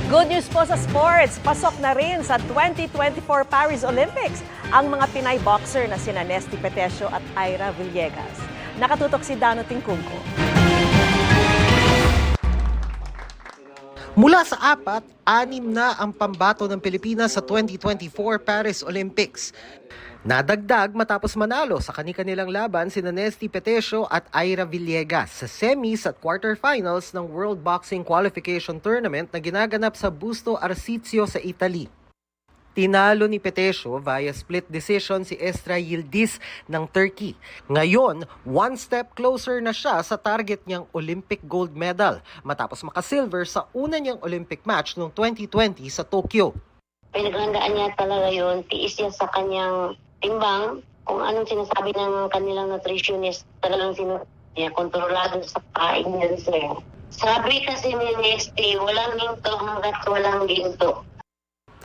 Good news po sa sports. Pasok na rin sa 2024 Paris Olympics ang mga Pinay boxer na sina Nesty Petesio at Ira Villegas. Nakatutok si Dano Tingkungko. Mula sa 4, 6 na ang pambato ng Pilipinas sa 2024 Paris Olympics. Nadagdag matapos manalo sa kani-kanilang laban sina Nesty Petesio at Ira Villegas sa semis at quarterfinals ng World Boxing Qualification Tournament na ginaganap sa Busto Arsizio sa Italy. Tinalo ni Petesio via split decision si Estra Yildiz ng Turkey. Ngayon, one step closer na siya sa target niyang Olympic gold medal matapos makasilver sa una niyang Olympic match noong 2020 sa Tokyo. Pinaghandaan niya talaga yun, tiis niya sa kanyang timbang, kung anong sinasabi ng kanilang nutritionist, talagang niya, kontrolado sa kain niya sir. Sabi kasi ni Nesty, walang ginto hanggat walang ginto.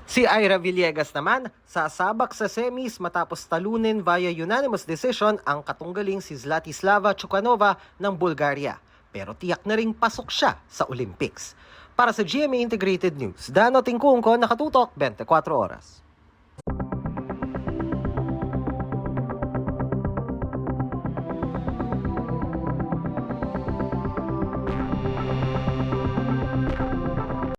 Si Ira Villegas naman, sasabak sa semis matapos talunin via unanimous decision ang katunggaling si Zlatislava Chukhanova ng Bulgaria. Pero tiyak na ring pasok siya sa Olympics. Para sa GMA Integrated News, Dano Tingkungko, nakatutok 24 oras.